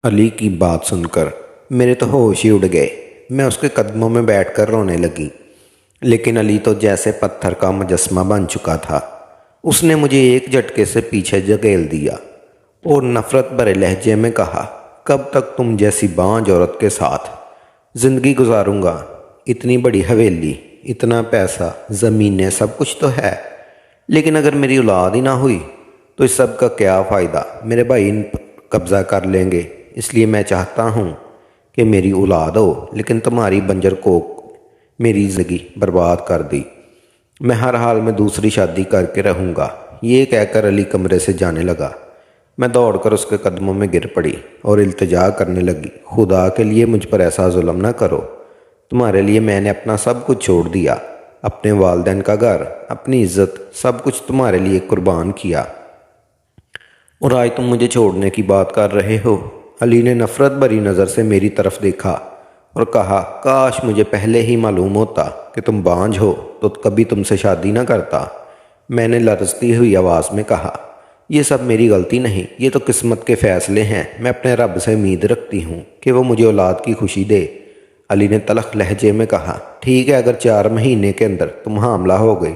علی کی بات سن کر میرے تو ہوش ہی اڑ گئے۔ میں اس کے قدموں میں بیٹھ کر رونے لگی، لیکن علی تو جیسے پتھر کا مجسمہ بن چکا تھا۔ اس نے مجھے ایک جھٹکے سے پیچھے جھکیل دیا اور نفرت بھرے لہجے میں کہا، کب تک تم جیسی بانجھ عورت کے ساتھ زندگی گزاروں گا؟ اتنی بڑی حویلی، اتنا پیسہ، زمینیں، سب کچھ تو ہے، لیکن اگر میری اولاد ہی نہ ہوئی تو اس سب کا کیا فائدہ؟ میرے بھائی ان پر قبضہ کر لیں گے، اس لیے میں چاہتا ہوں کہ میری اولاد ہو، لیکن تمہاری بنجر کوک میری زندگی برباد کر دی۔ میں ہر حال میں دوسری شادی کر کے رہوں گا۔ یہ کہہ کر علی کمرے سے جانے لگا۔ میں دوڑ کر اس کے قدموں میں گر پڑی اور التجا کرنے لگی، خدا کے لیے مجھ پر ایسا ظلم نہ کرو۔ تمہارے لیے میں نے اپنا سب کچھ چھوڑ دیا، اپنے والدین کا گھر، اپنی عزت، سب کچھ تمہارے لیے قربان کیا، اور آج تم مجھے چھوڑنے کی بات کر رہے ہو؟ علی نے نفرت بھری نظر سے میری طرف دیکھا اور کہا، کاش مجھے پہلے ہی معلوم ہوتا کہ تم بانجھ ہو تو کبھی تم سے شادی نہ کرتا۔ میں نے لرزتی ہوئی آواز میں کہا، یہ سب میری غلطی نہیں، یہ تو قسمت کے فیصلے ہیں۔ میں اپنے رب سے امید رکھتی ہوں کہ وہ مجھے اولاد کی خوشی دے۔ علی نے تلخ لہجے میں کہا، ٹھیک ہے، اگر 4 مہینے کے اندر تم حاملہ ہو گئی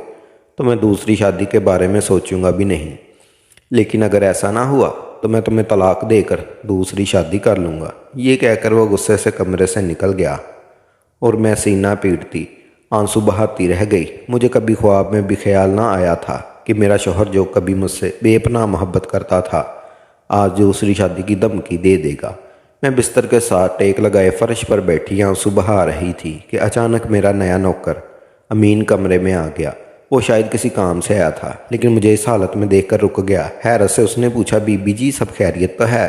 تو میں دوسری شادی کے بارے میں سوچوں گا بھی نہیں، لیکن اگر ایسا نہ ہوا تو میں تمہیں طلاق دے کر دوسری شادی کر لوں گا۔ یہ کہہ کر وہ غصے سے کمرے سے نکل گیا اور میں سینہ پیٹتی، آنسو بہاتی رہ گئی۔ مجھے کبھی خواب میں بھی خیال نہ آیا تھا کہ میرا شوہر جو کبھی مجھ سے بے پناہ محبت کرتا تھا، آج دوسری شادی کی دھمکی دے دے گا۔ میں بستر کے ساتھ ٹیک لگائے فرش پر بیٹھی آنسو بہا رہی تھی کہ اچانک میرا نیا نوکر امین کمرے میں آ گیا۔ وہ شاید کسی کام سے آیا تھا، لیکن مجھے اس حالت میں دیکھ کر رک گیا۔ حیرت سے اس نے پوچھا، بی بی جی سب خیریت تو ہے؟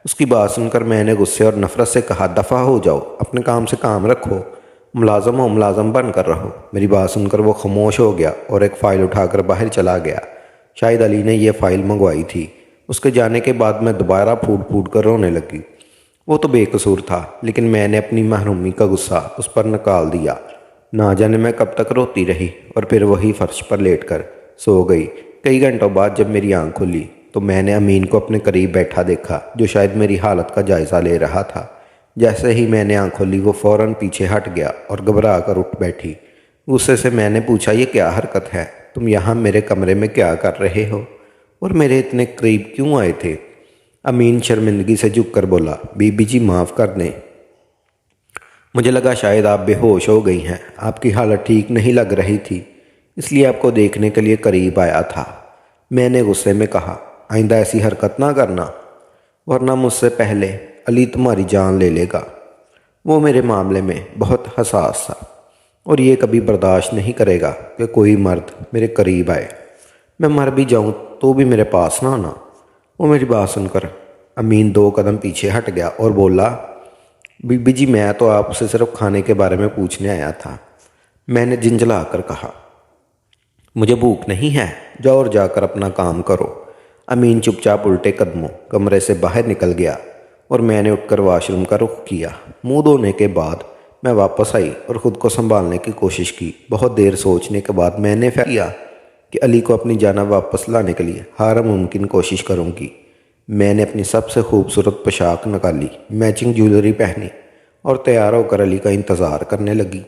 اس کی بات سن کر میں نے غصے اور نفرت سے کہا، دفع ہو جاؤ، اپنے کام سے کام رکھو، ملازم ہو ملازم بن کر رہو۔ میری بات سن کر وہ خاموش ہو گیا اور ایک فائل اٹھا کر باہر چلا گیا۔ شاید علی نے یہ فائل منگوائی تھی۔ اس کے جانے کے بعد میں دوبارہ پھوٹ پھوٹ کر رونے لگی۔ وہ تو بے قصور تھا، لیکن میں نے اپنی محرومی کا غصہ اس پر نکال دیا۔ نہ جانے میں کب تک روتی رہی اور پھر وہی فرش پر لیٹ کر سو گئی۔ کئی گھنٹوں بعد جب میری آنکھ کھلی تو میں نے امین کو اپنے قریب بیٹھا دیکھا، جو شاید میری حالت کا جائزہ لے رہا تھا۔ جیسے ہی میں نے آنکھ کھولی وہ فوراً پیچھے ہٹ گیا اور گھبرا کر اٹھ بیٹھی۔ غصے سے میں نے پوچھا، یہ کیا حرکت ہے؟ تم یہاں میرے کمرے میں کیا کر رہے ہو اور میرے اتنے قریب کیوں آئے تھے؟ امین شرمندگی سے جھک کر بولا، بی بی جی معاف کر دیں، مجھے لگا شاید آپ بے ہوش ہو گئی ہیں، آپ کی حالت ٹھیک نہیں لگ رہی تھی، اس لیے آپ کو دیکھنے کے لیے قریب آیا تھا۔ میں نے غصے میں کہا، آئندہ ایسی حرکت نہ کرنا، ورنہ مجھ سے پہلے علی تمہاری جان لے لے گا۔ وہ میرے معاملے میں بہت حساس تھا اور یہ کبھی برداشت نہیں کرے گا کہ کوئی مرد میرے قریب آئے۔ میں مر بھی جاؤں تو بھی میرے پاس نہ آنا۔ وہ میری بات سن کر امین 2 قدم پیچھے ہٹ گیا اور بولا، بی بی جی میں تو آپ سے صرف کھانے کے بارے میں پوچھنے آیا تھا۔ میں نے جھنجھلا کر کہا، مجھے بھوک نہیں ہے، جاؤ اور جا کر اپنا کام کرو۔ امین چپ چاپ الٹے قدموں کمرے سے باہر نکل گیا اور میں نے اٹھ کر واش روم کا رخ کیا۔ منہ دھونے کے بعد میں واپس آئی اور خود کو سنبھالنے کی کوشش کی۔ بہت دیر سوچنے کے بعد میں نے فیصلہ کیا کہ علی کو اپنی جانب واپس لانے کے لیے ہر ممکن کوشش کروں گی۔ میں نے اپنی سب سے خوبصورت پوشاک نکالی، میچنگ جیولری پہنی اور تیار ہو کر علی کا انتظار کرنے لگی۔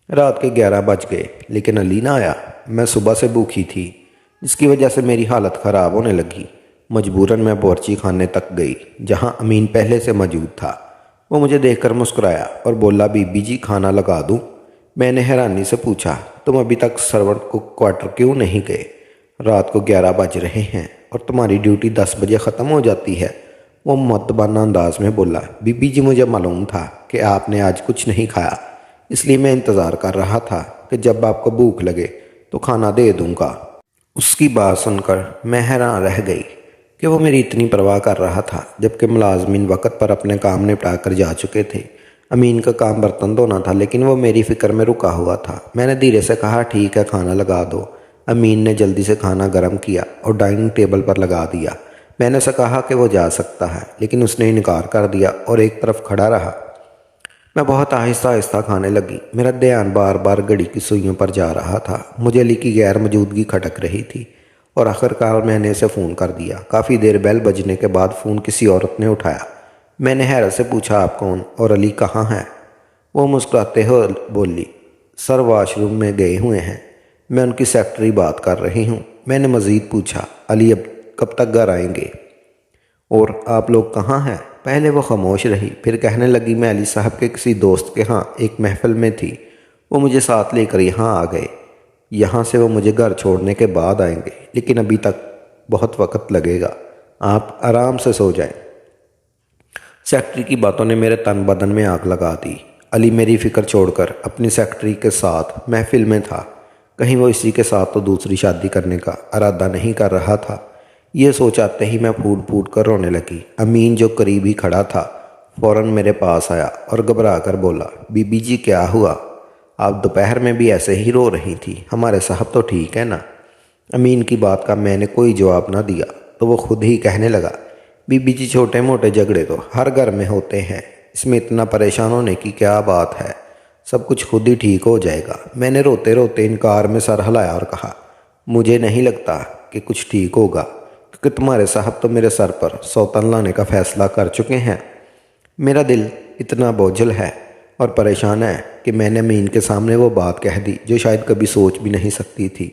رات کے 11 بج گئے لیکن علی نہ آیا۔ میں صبح سے بھوکی تھی، جس کی وجہ سے میری حالت خراب ہونے لگی۔ مجبوراً میں باورچی خانے تک گئی جہاں امین پہلے سے موجود تھا۔ وہ مجھے دیکھ کر مسکرایا اور بولا، بی بی جی کھانا لگا دوں؟ میں نے حیرانی سے پوچھا، تم ابھی تک سرونٹ کو کوارٹر کیوں نہیں گئے؟ رات کو 11 بج رہے ہیں اور تمہاری ڈیوٹی 10 بجے ختم ہو جاتی ہے۔ وہ مؤدبانہ انداز میں بولا، بی بی جی مجھے معلوم تھا کہ آپ نے آج کچھ نہیں کھایا، اس لیے میں انتظار کر رہا تھا کہ جب آپ کو بھوک لگے تو کھانا دے دوں گا۔ اس کی بات سن کر میں حیران رہ گئی کہ وہ میری اتنی پرواہ کر رہا تھا، جبکہ ملازمین وقت پر اپنے کام نپٹا کر جا چکے تھے۔ امین کا کام برتن دھونا تھا، لیکن وہ میری فکر میں رکا ہوا تھا۔ میں نے دھیرے سے کہا، ٹھیک ہے، کھانا لگا دو۔ امین نے جلدی سے کھانا گرم کیا اور ڈائننگ ٹیبل پر لگا دیا۔ میں نے اسے کہا کہ وہ جا سکتا ہے، لیکن اس نے انکار کر دیا اور ایک طرف کھڑا رہا۔ میں بہت آہستہ آہستہ کھانے لگی۔ میرا دھیان بار بار گھڑی کی سوئیوں پر جا رہا تھا۔ مجھے علی کی غیر موجودگی کھٹک رہی تھی اور آخر کار میں نے اسے فون کر دیا۔ کافی دیر بیل بجنے کے بعد فون کسی عورت نے اٹھایا۔ میں نے حیرت سے پوچھا آپ کون اور علی کہاں ہے؟ وہ مسکراتے ہوئے بولی سر واش روم میں گئے ہوئے ہیں، میں ان کی سیکرٹری بات کر رہی ہوں۔ میں نے مزید پوچھا علی اب کب تک گھر آئیں گے اور آپ لوگ کہاں ہیں؟ پہلے وہ خاموش رہی، پھر کہنے لگی میں علی صاحب کے کسی دوست کے ہاں ایک محفل میں تھی، وہ مجھے ساتھ لے کر یہاں آ گئے، یہاں سے وہ مجھے گھر چھوڑنے کے بعد آئیں گے، لیکن ابھی تک بہت وقت لگے گا، آپ آرام سے سو جائیں۔ سیکرٹری کی باتوں نے میرے تن بدن میں آگ لگا دی۔ علی میری فکر چھوڑ کر اپنی سیکرٹری کے ساتھ محفل میں تھا، کہیں وہ اسی کے ساتھ تو دوسری شادی کرنے کا ارادہ نہیں کر رہا تھا۔ یہ سوچ آتے ہی میں پھوٹ پھوٹ کر رونے لگی۔ امین جو قریب ہی کھڑا تھا فوراً میرے پاس آیا اور گھبرا کر بولا بی بی جی کیا ہوا؟ آپ دوپہر میں بھی ایسے ہی رو رہی تھی، ہمارے صاحب تو ٹھیک ہے نا؟ امین کی بات کا میں نے کوئی جواب نہ دیا تو وہ خود ہی کہنے لگا بی بی جی چھوٹے موٹے جھگڑے تو ہر گھر میں ہوتے ہیں، اس میں اتنا پریشان ہونے کی کیا بات ہے، سب کچھ خود ہی ٹھیک ہو جائے گا۔ میں نے روتے روتے انکار میں سر ہلایا اور کہا مجھے نہیں لگتا کہ کچھ ٹھیک ہوگا، کیونکہ تمہارے صاحب تو میرے سر پر سوتن لانے کا فیصلہ کر چکے ہیں۔ میرا دل اتنا بوجھل ہے اور پریشان ہے کہ میں نے امین کے سامنے وہ بات کہہ دی جو شاید کبھی سوچ بھی نہیں سکتی تھی۔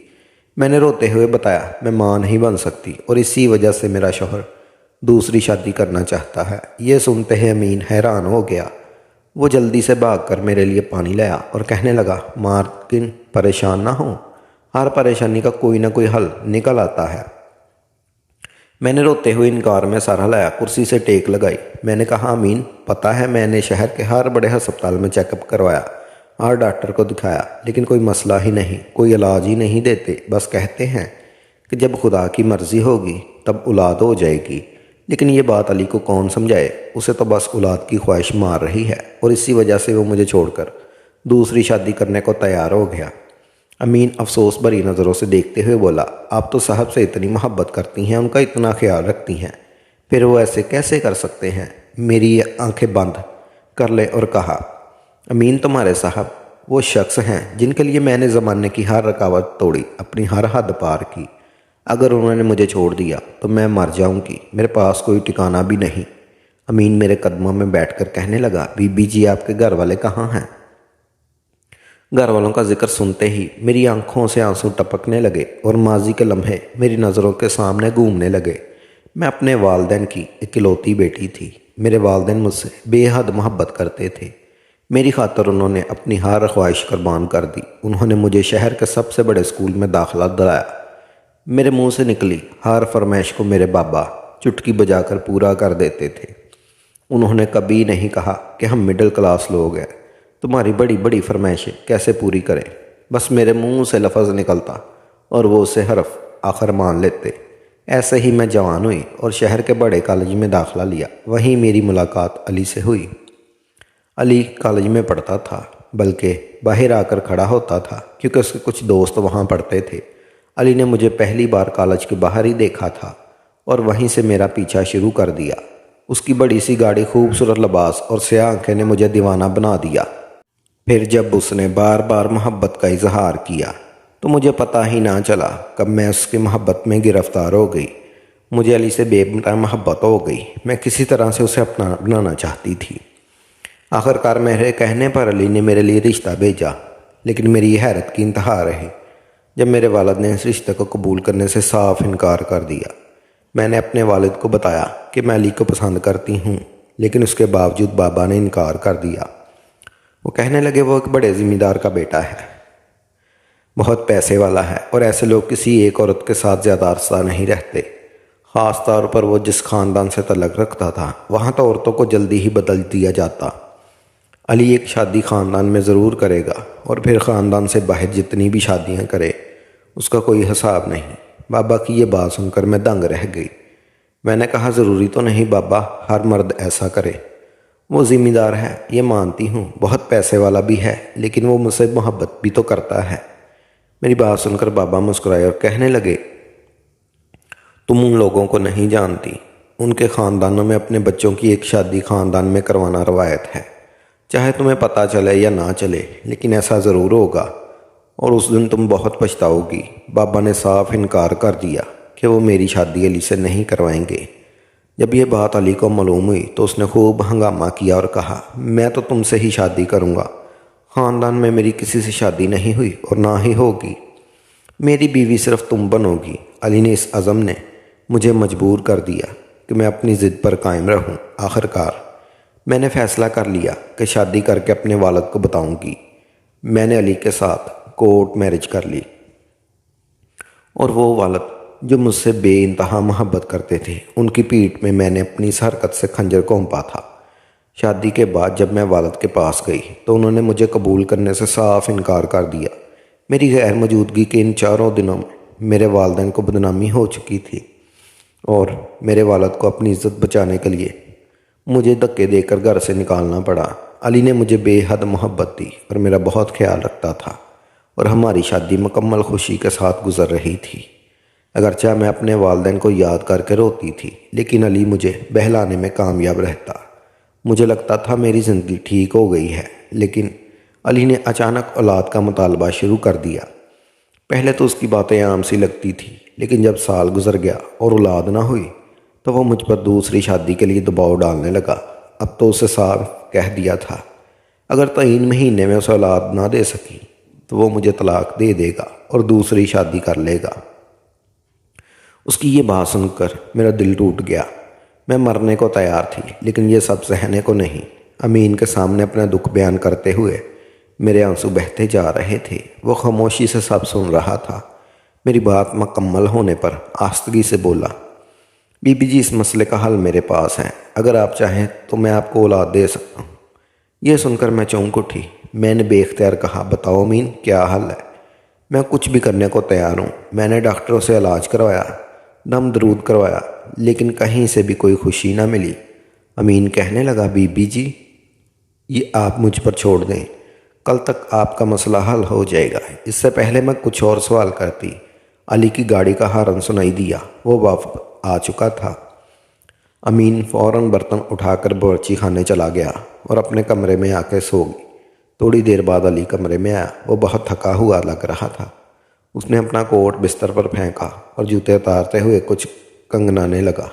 میں نے روتے ہوئے بتایا میں ماں نہیں بن سکتی اور اسی وجہ سے میرا شوہر دوسری شادی کرنا چاہتا ہے۔ یہ سنتے ہی امین حیران ہو گیا۔ وہ جلدی سے بھاگ کر میرے لیے پانی لایا اور کہنے لگا مارٹن پریشان نہ ہو، ہر پریشانی کا کوئی نہ کوئی حل نکل آتا ہے۔ میں نے روتے ہوئے انکار میں سر ہلایا، کرسی سے ٹیک لگائی۔ میں نے کہا امین پتہ ہے میں نے شہر کے ہر بڑے ہسپتال میں چیک اپ کروایا، ہر ڈاکٹر کو دکھایا، لیکن کوئی مسئلہ ہی نہیں، کوئی علاج ہی نہیں دیتے، بس کہتے ہیں کہ جب خدا کی مرضی ہوگی تب اولاد ہو جائے گی، لیکن یہ بات علی کو کون سمجھائے، اسے تو بس اولاد کی خواہش مار رہی ہے اور اسی وجہ سے وہ مجھے چھوڑ کر دوسری شادی کرنے کو تیار ہو گیا۔ امین افسوس بھری نظروں سے دیکھتے ہوئے بولا آپ تو صاحب سے اتنی محبت کرتی ہیں، ان کا اتنا خیال رکھتی ہیں، پھر وہ ایسے کیسے کر سکتے ہیں؟ میری آنکھیں بند کر لے اور کہا امین تمہارے صاحب وہ شخص ہیں جن کے لیے میں نے زمانے کی ہر رکاوٹ توڑی، اپنی ہر حد پار کی، اگر انہوں نے مجھے چھوڑ دیا تو میں مر جاؤں گی، میرے پاس کوئی ٹھکانہ بھی نہیں۔ امین میرے قدموں میں بیٹھ کر کہنے لگا بی بی جی آپ کے گھر والے کہاں ہیں؟ گھر والوں کا ذکر سنتے ہی میری آنکھوں سے آنسو ٹپکنے لگے اور ماضی کے لمحے میری نظروں کے سامنے گھومنے لگے۔ میں اپنے والدین کی اکلوتی بیٹی تھی، میرے والدین مجھ سے بے حد محبت کرتے تھے، میری خاطر انہوں نے اپنی ہر خواہش قربان کر دی۔ انہوں نے مجھے شہر کے سب سے بڑے اسکول میں داخلہ دلایا، میرے منہ سے نکلی ہر فرمائش کو میرے بابا چٹکی بجا کر پورا کر دیتے تھے۔ انہوں نے کبھی نہیں کہا کہ ہم مڈل کلاس لوگ ہیں، تمہاری بڑی بڑی فرمائشیں کیسے پوری کریں، بس میرے منہ سے لفظ نکلتا اور وہ اسے حرف آخر مان لیتے۔ ایسے ہی میں جوان ہوئی اور شہر کے بڑے کالج میں داخلہ لیا، وہیں میری ملاقات علی سے ہوئی۔ علی کالج میں پڑھتا تھا، بلکہ باہر آ کر کھڑا ہوتا تھا کیونکہ اس کے کچھ دوست وہاں پڑھتے تھے۔ علی نے مجھے پہلی بار کالج کے باہر ہی دیکھا تھا اور وہیں سے میرا پیچھا شروع کر دیا۔ اس کی بڑی سی گاڑی، خوبصورت لباس اور سیاہ آنکھیں نے مجھے دیوانہ بنا دیا۔ پھر جب اس نے بار بار محبت کا اظہار کیا تو مجھے پتہ ہی نہ چلا کب میں اس کی محبت میں گرفتار ہو گئی۔ مجھے علی سے بے پناہ محبت ہو گئی، میں کسی طرح سے اسے اپنا بنانا چاہتی تھی۔ آخرکار میرے کہنے پر علی نے میرے لیے رشتہ بھیجا، لیکن میری حیرت کی انتہا رہی جب میرے والد نے اس رشتے کو قبول کرنے سے صاف انکار کر دیا۔ میں نے اپنے والد کو بتایا کہ میں علی کو پسند کرتی ہوں، لیکن اس کے باوجود بابا نے انکار کر دیا۔ وہ کہنے لگے وہ ایک بڑے ذمہ دار کا بیٹا ہے، بہت پیسے والا ہے اور ایسے لوگ کسی ایک عورت کے ساتھ زیادہ عرصہ نہیں رہتے، خاص طور پر وہ جس خاندان سے تعلق رکھتا تھا وہاں تو عورتوں کو جلدی ہی بدل دیا جاتا۔ علی ایک شادی خاندان میں ضرور کرے گا اور پھر خاندان سے باہر جتنی بھی شادیاں کرے اس کا کوئی حساب نہیں۔ بابا کی یہ بات سن کر میں دنگ رہ گئی۔ میں نے کہا ضروری تو نہیں بابا ہر مرد ایسا کرے، وہ ذمہ دار ہے یہ مانتی ہوں، بہت پیسے والا بھی ہے، لیکن وہ مجھ سے محبت بھی تو کرتا ہے۔ میری بات سن کر بابا مسکرائے اور کہنے لگے تم ان لوگوں کو نہیں جانتی، ان کے خاندانوں میں اپنے بچوں کی ایک شادی خاندان میں کروانا روایت ہے، چاہے تمہیں پتہ چلے یا نہ چلے، لیکن ایسا ضرور ہوگا اور اس دن تم بہت پچھتاؤ گی۔ بابا نے صاف انکار کر دیا کہ وہ میری شادی علی سے نہیں کروائیں گے۔ جب یہ بات علی کو معلوم ہوئی تو اس نے خوب ہنگامہ کیا اور کہا، میں تو تم سے ہی شادی کروں گا، خاندان میں میری کسی سے شادی نہیں ہوئی اور نہ ہی ہوگی، میری بیوی صرف تم بنو گی۔ علی نے اس عزم نے مجھے مجبور کر دیا کہ میں اپنی ضد پر قائم رہوں۔ آخر کار میں نے فیصلہ کر لیا کہ شادی کر کے اپنے والد کو بتاؤں گی۔ میں نے علی کے ساتھ کورٹ میرج کر لی، اور وہ والد جو مجھ سے بے انتہا محبت کرتے تھے، ان کی پیٹھ میں نے اپنی اس حرکت سے خنجر گھونپا تھا۔ شادی کے بعد جب میں والد کے پاس گئی تو انہوں نے مجھے قبول کرنے سے صاف انکار کر دیا۔ میری غیر موجودگی کے ان 4 دنوں میں میرے والدین کو بدنامی ہو چکی تھی، اور میرے والد کو اپنی عزت بچانے کے لیے مجھے دھکے دے کر گھر سے نکالنا پڑا۔ علی نے مجھے بے حد محبت دی اور میرا بہت خیال رکھتا تھا، اور ہماری شادی مکمل خوشی کے ساتھ گزر رہی تھی۔ اگرچہ میں اپنے والدین کو یاد کر کے روتی تھی، لیکن علی مجھے بہلانے میں کامیاب رہتا۔ مجھے لگتا تھا میری زندگی ٹھیک ہو گئی ہے، لیکن علی نے اچانک اولاد کا مطالبہ شروع کر دیا۔ پہلے تو اس کی باتیں عام سی لگتی تھی، لیکن جب سال گزر گیا اور اولاد نہ ہوئی تو وہ مجھ پر دوسری شادی کے لیے دباؤ ڈالنے لگا۔ اب تو اسے صاف کہہ دیا تھا، اگر 3 مہینے میں اسے اولاد نہ دے سکی تو وہ مجھے طلاق دے دے گا اور دوسری شادی کر لے گا۔ اس کی یہ بات سن کر میرا دل ٹوٹ گیا۔ میں مرنے کو تیار تھی، لیکن یہ سب سہنے کو نہیں۔ امین کے سامنے اپنا دکھ بیان کرتے ہوئے میرے آنسو بہتے جا رہے تھے۔ وہ خاموشی سے سب سن رہا تھا۔ میری بات مکمل ہونے پر آہستگی سے بولا، بی بی جی، اس مسئلے کا حل میرے پاس ہے، اگر آپ چاہیں تو میں آپ کو اولاد دے سکتا ہوں۔ یہ سن کر میں چونک اٹھی۔ میں نے بے اختیار کہا، بتاؤ امین، کیا حل ہے؟ میں کچھ بھی کرنے کو تیار ہوں۔ میں نے ڈاکٹروں سے علاج کروایا، دم درود کروایا، لیکن کہیں سے بھی کوئی خوشی نہ ملی۔ امین کہنے لگا، بی بی جی، یہ آپ مجھ پر چھوڑ دیں، کل تک آپ کا مسئلہ حل ہو جائے گا۔ اس سے پہلے میں کچھ اور سوال کرتی۔ علی کی گاڑی کا ہارن سنائی دیا، وہ واپس آ چکا تھا۔ امین فوراً برتن اٹھا کر باورچی خانے چلا گیا اور اپنے کمرے میں آ کے سو گئی۔ تھوڑی دیر بعد علی کمرے میں آیا۔ وہ بہت تھکا ہوا لگ رہا تھا۔ اس نے اپنا کوٹ بستر پر پھینکا اور جوتے اتارتے ہوئے کچھ کنگنانے لگا۔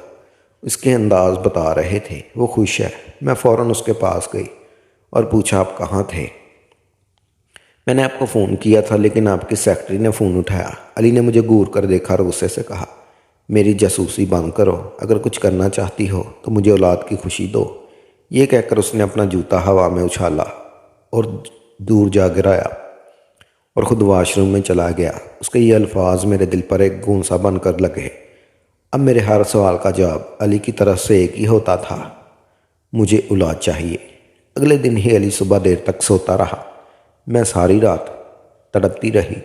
اس کے انداز بتا رہے تھے وہ خوش ہے۔ میں فوراً اس کے پاس گئی اور پوچھا، آپ کہاں تھے؟ میں نے آپ کو فون کیا تھا، لیکن آپ کی سیکرٹری نے فون اٹھایا۔ علی نے مجھے گور کر دیکھا اور غصے سے کہا، میری جاسوسی بند کرو، اگر کچھ کرنا چاہتی ہو تو مجھے اولاد کی خوشی دو۔ یہ کہہ کر اس نے اپنا جوتا ہوا میں اچھالا اور دور جا گرایا اور خود واش روم میں چلا گیا۔ اس کے یہ الفاظ میرے دل پر ایک گونسا بن کر لگے۔ اب میرے ہر سوال کا جواب علی کی طرف سے ایک ہی ہوتا تھا، مجھے اولاد چاہیے۔ اگلے دن ہی علی صبح دیر تک سوتا رہا۔ میں ساری رات تڑپتی رہی،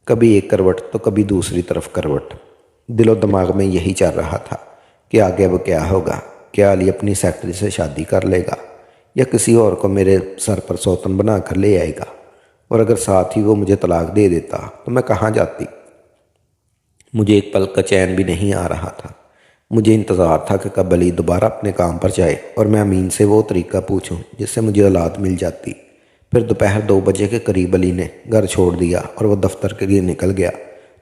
کبھی ایک کروٹ تو کبھی دوسری طرف کروٹ۔ دل و دماغ میں یہی چل رہا تھا کہ آگے اب کیا ہوگا۔ کیا علی اپنی سیکرٹری سے شادی کر لے گا یا کسی اور کو میرے سر پر سوتن بنا کر لے آئے گا؟ اور اگر ساتھ ہی وہ مجھے طلاق دے دیتا تو میں کہاں جاتی؟ مجھے ایک پل کا چین بھی نہیں آ رہا تھا۔ مجھے انتظار تھا کہ کب علی دوبارہ اپنے کام پر جائے اور میں امین سے وہ طریقہ پوچھوں جس سے مجھے اولاد مل جاتی۔ پھر دوپہر 2 بجے کے قریب علی نے گھر چھوڑ دیا اور وہ دفتر کے لیے نکل گیا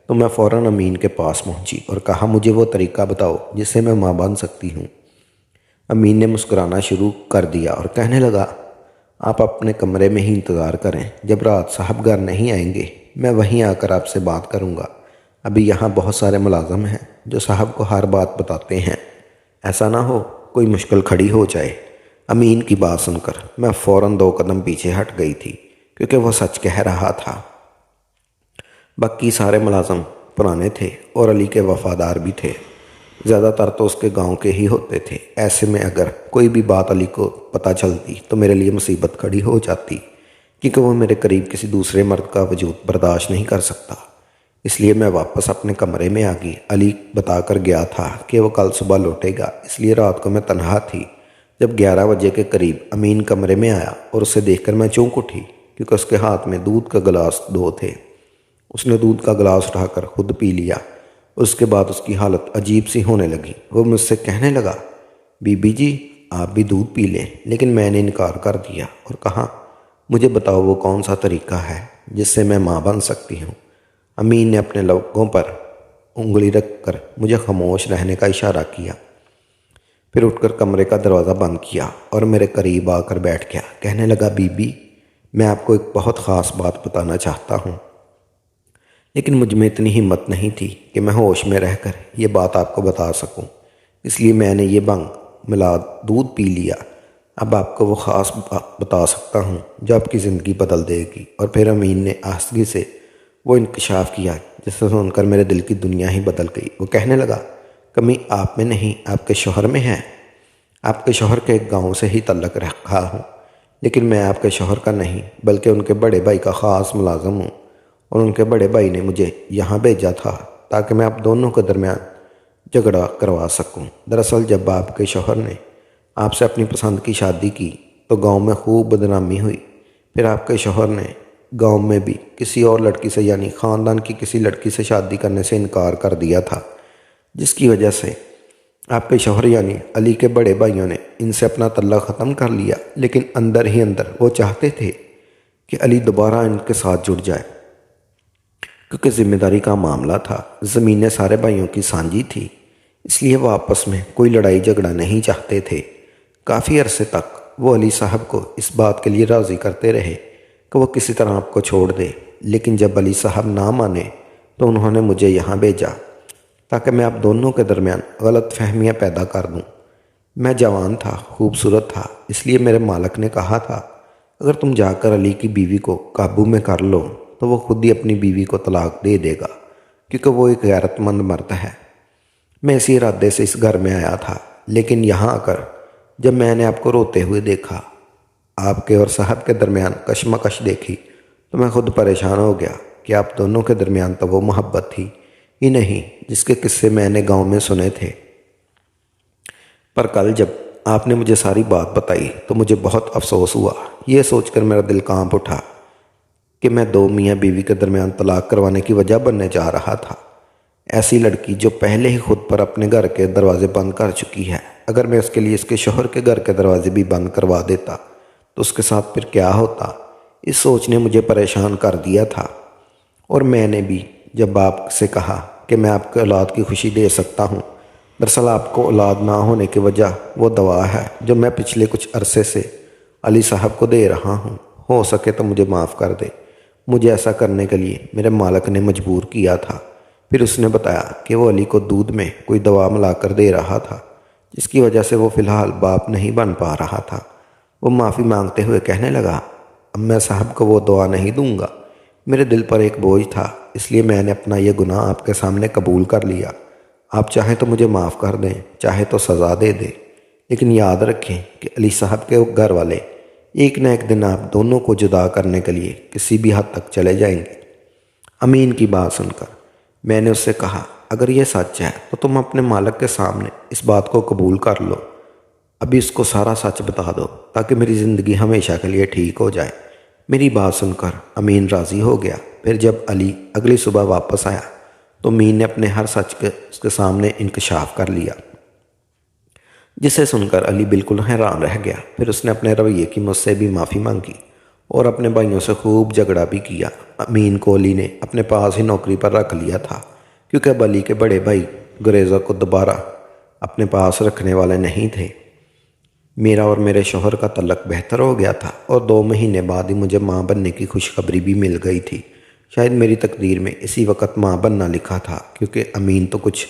تو میں فوراً امین کے پاس پہنچی اور کہا، مجھے وہ طریقہ بتاؤ جس سے میں ماں بن سکتی ہوں۔ امین نے مسکرانا شروع کر دیا اور کہنے لگا، آپ اپنے کمرے میں ہی انتظار کریں، جب رات صاحب گھر نہیں آئیں گے میں وہیں آ کر آپ سے بات کروں گا۔ ابھی یہاں بہت سارے ملازم ہیں جو صاحب کو ہر بات بتاتے ہیں، ایسا نہ ہو کوئی مشکل کھڑی ہو جائے۔ امین کی بات سن کر میں فوراً 2 قدم پیچھے ہٹ گئی تھی، کیونکہ وہ سچ کہہ رہا تھا۔ باقی سارے ملازم پرانے تھے اور علی کے وفادار بھی تھے، زیادہ تر تو اس کے گاؤں کے ہی ہوتے تھے۔ ایسے میں اگر کوئی بھی بات علی کو پتہ چلتی تو میرے لیے مصیبت کھڑی ہو جاتی، کیونکہ وہ میرے قریب کسی دوسرے مرد کا وجود برداشت نہیں کر سکتا۔ اس لیے میں واپس اپنے کمرے میں آ گئی۔ علی بتا کر گیا تھا کہ وہ کل صبح لوٹے گا، اس لیے رات کو میں تنہا تھی۔ جب 11 بجے کے قریب امین کمرے میں آیا اور اسے دیکھ کر میں چونک اٹھی، کیونکہ اس کے ہاتھ میں دودھ کا گلاس 2 تھے۔ اس نے دودھ کا گلاس اٹھا کر خود پی لیا۔ اس کے بعد اس کی حالت عجیب سی ہونے لگی۔ وہ مجھ سے کہنے لگا، بی بی جی، آپ بھی دودھ پی لیں، لیکن میں نے انکار کر دیا اور کہا، مجھے بتاؤ وہ کون سا طریقہ ہے جس سے میں ماں بن سکتی ہوں۔ امین نے اپنے لبوں پر انگلی رکھ کر مجھے خاموش رہنے کا اشارہ کیا۔ پھر اٹھ کر کمرے کا دروازہ بند کیا اور میرے قریب آ کر بیٹھ گیا۔ کہنے لگا، بی بی، میں آپ کو ایک بہت خاص بات بتانا چاہتا ہوں، لیکن مجھ میں اتنی ہمت نہیں تھی کہ میں ہوش میں رہ کر یہ بات آپ کو بتا سکوں، اس لیے میں نے یہ بھنگ ملا دودھ پی لیا۔ اب آپ کو وہ خاص بات بتا سکتا ہوں جو آپ کی زندگی بدل دے گی۔ اور پھر امین نے آہستگی سے وہ انکشاف کیا جسے سن کر میرے دل کی دنیا ہی بدل گئی۔ وہ کہنے لگا، کمی آپ میں نہیں، آپ کے شوہر میں ہے۔ آپ کے شوہر کے ایک گاؤں سے ہی تعلق رکھا ہوں، لیکن میں آپ کے شوہر کا نہیں بلکہ ان کے بڑے بھائی کا خاص ملازم ہوں، اور ان کے بڑے بھائی نے مجھے یہاں بھیجا تھا تاکہ میں آپ دونوں کے درمیان جھگڑا کروا سکوں۔ دراصل جب آپ کے شوہر نے آپ سے اپنی پسند کی شادی کی تو گاؤں میں خوب بدنامی ہوئی۔ پھر آپ کے شوہر نے گاؤں میں بھی کسی اور لڑکی سے، یعنی خاندان کی کسی لڑکی سے شادی کرنے سے انکار کر دیا تھا، جس کی وجہ سے آپ کے شوہر یعنی علی کے بڑے بھائیوں نے ان سے اپنا تعلق ختم کر لیا۔ لیکن اندر ہی اندر وہ چاہتے تھے کہ علی دوبارہ ان کے ساتھ جڑ جائے، کیونکہ ذمہ داری کا معاملہ تھا، زمینیں سارے بھائیوں کی سانجھی تھی، اس لیے وہ آپس میں کوئی لڑائی جھگڑا نہیں چاہتے تھے۔ کافی عرصے تک وہ علی صاحب کو اس بات کے لیے راضی کرتے رہے کہ وہ کسی طرح آپ کو چھوڑ دے، لیکن جب علی صاحب نہ مانے تو انہوں نے مجھے یہاں بھیجا تاکہ میں آپ دونوں کے درمیان غلط فہمیاں پیدا کر دوں۔ میں جوان تھا، خوبصورت تھا، اس لیے میرے مالک نے کہا تھا، اگر تم جا کر علی کی بیوی کو قابو میں کر لو تو وہ خود ہی اپنی بیوی کو طلاق دے دے گا، کیونکہ وہ ایک غیرت مند مرد ہے۔ میں اسی ارادے سے اس گھر میں آیا تھا، لیکن یہاں آ کر جب میں نے آپ کو روتے ہوئے دیکھا، آپ کے اور صاحب کے درمیان کشمکش دیکھی، تو میں خود پریشان ہو گیا کہ آپ دونوں کے درمیان تو وہ محبت تھی ہی نہیں جس کے قصے میں نے گاؤں میں سنے تھے۔ پر کل جب آپ نے مجھے ساری بات بتائی تو مجھے بہت افسوس ہوا۔ یہ سوچ کر میرا دل کانپ اٹھا کہ میں دو میاں بیوی کے درمیان طلاق کروانے کی وجہ بننے جا رہا تھا۔ ایسی لڑکی جو پہلے ہی خود پر اپنے گھر کے دروازے بند کر چکی ہے، اگر میں اس کے لیے اس کے شوہر کے گھر کے دروازے بھی بند کروا دیتا تو اس کے ساتھ پھر کیا ہوتا؟ اس سوچ نے مجھے پریشان کر دیا تھا۔ اور میں نے بھی جب آپ سے کہا کہ میں آپ کے اولاد کی خوشی دے سکتا ہوں، دراصل آپ کو اولاد نہ ہونے کی وجہ وہ دوا ہے جو میں پچھلے کچھ عرصے سے علی صاحب کو دے رہا ہوں۔ ہو سکے تو مجھے معاف کر دے۔ مجھے ایسا کرنے کے لیے میرے مالک نے مجبور کیا تھا۔ پھر اس نے بتایا کہ وہ علی کو دودھ میں کوئی دوا ملا کر دے رہا تھا، جس کی وجہ سے وہ فی الحال باپ نہیں بن پا رہا تھا۔ وہ معافی مانگتے ہوئے کہنے لگا، اب میں صاحب کو وہ دعا نہیں دوں گا۔ میرے دل پر ایک بوجھ تھا، اس لیے میں نے اپنا یہ گناہ آپ کے سامنے قبول کر لیا۔ آپ چاہیں تو مجھے معاف کر دیں، چاہے تو سزا دے دیں، لیکن یاد رکھیں کہ علی صاحب کے گھر والے ایک نہ ایک دن آپ دونوں کو جدا کرنے کے لیے کسی بھی حد تک چلے جائیں گے۔ امین کی بات سن کر میں نے اس سے کہا، اگر یہ سچ ہے تو تم اپنے مالک کے سامنے اس بات کو قبول کر لو، ابھی اس کو سارا سچ بتا دو تاکہ میری زندگی ہمیشہ کے لیے ٹھیک ہو جائے۔ میری بات سن کر امین راضی ہو گیا۔ پھر جب علی اگلی صبح واپس آیا تو امین نے اپنے ہر سچ اس کے سامنے انکشاف کر لیا، جسے سن کر علی بالکل حیران رہ گیا۔ پھر اس نے اپنے رویے کی مجھ سے بھی معافی مانگی اور اپنے بھائیوں سے خوب جھگڑا بھی کیا۔ امین کو علی نے اپنے پاس ہی نوکری پر رکھ لیا تھا، کیونکہ اب علی کے بڑے بھائی گریزہ کو دوبارہ اپنے پاس رکھنے والے نہیں تھے۔ میرا اور میرے شوہر کا تعلق بہتر ہو گیا تھا اور 2 مہینے بعد ہی مجھے ماں بننے کی خوشخبری بھی مل گئی تھی۔ شاید میری تقدیر میں اسی وقت ماں بننا لکھا تھا، کیونکہ امین تو کچھ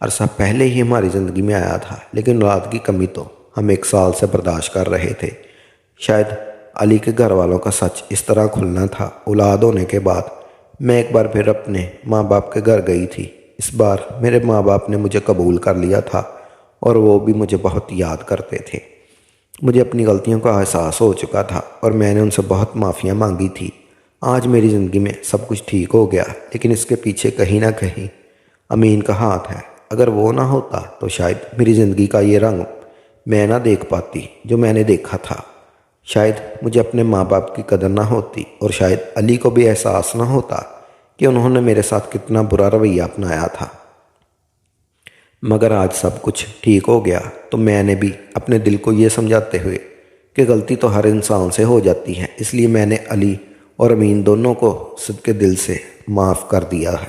عرصہ پہلے ہی ہماری زندگی میں آیا تھا، لیکن اولاد کی کمی تو ہم 1 سال سے برداشت کر رہے تھے۔ شاید علی کے گھر والوں کا سچ اس طرح کھلنا تھا۔ اولاد ہونے کے بعد میں ایک بار پھر اپنے ماں باپ کے گھر گئی تھی۔ اس بار میرے ماں باپ نے مجھے قبول کر لیا تھا اور وہ بھی مجھے بہت یاد کرتے تھے۔ مجھے اپنی غلطیوں کا احساس ہو چکا تھا اور میں نے ان سے بہت معافیاں مانگی تھی۔ آج میری زندگی میں سب کچھ ٹھیک ہو گیا، لیکن اس کے پیچھے کہیں نہ کہیں امین کا ہاتھ ہے۔ اگر وہ نہ ہوتا تو شاید میری زندگی کا یہ رنگ میں نہ دیکھ پاتی جو میں نے دیکھا تھا۔ شاید مجھے اپنے ماں باپ کی قدر نہ ہوتی، اور شاید علی کو بھی احساس نہ ہوتا کہ انہوں نے میرے ساتھ کتنا برا رویہ اپنایا تھا۔ مگر آج سب کچھ ٹھیک ہو گیا تو میں نے بھی اپنے دل کو یہ سمجھاتے ہوئے کہ غلطی تو ہر انسان سے ہو جاتی ہے، اس لیے میں نے علی اور امین دونوں کو صدقے دل سے معاف کر دیا ہے۔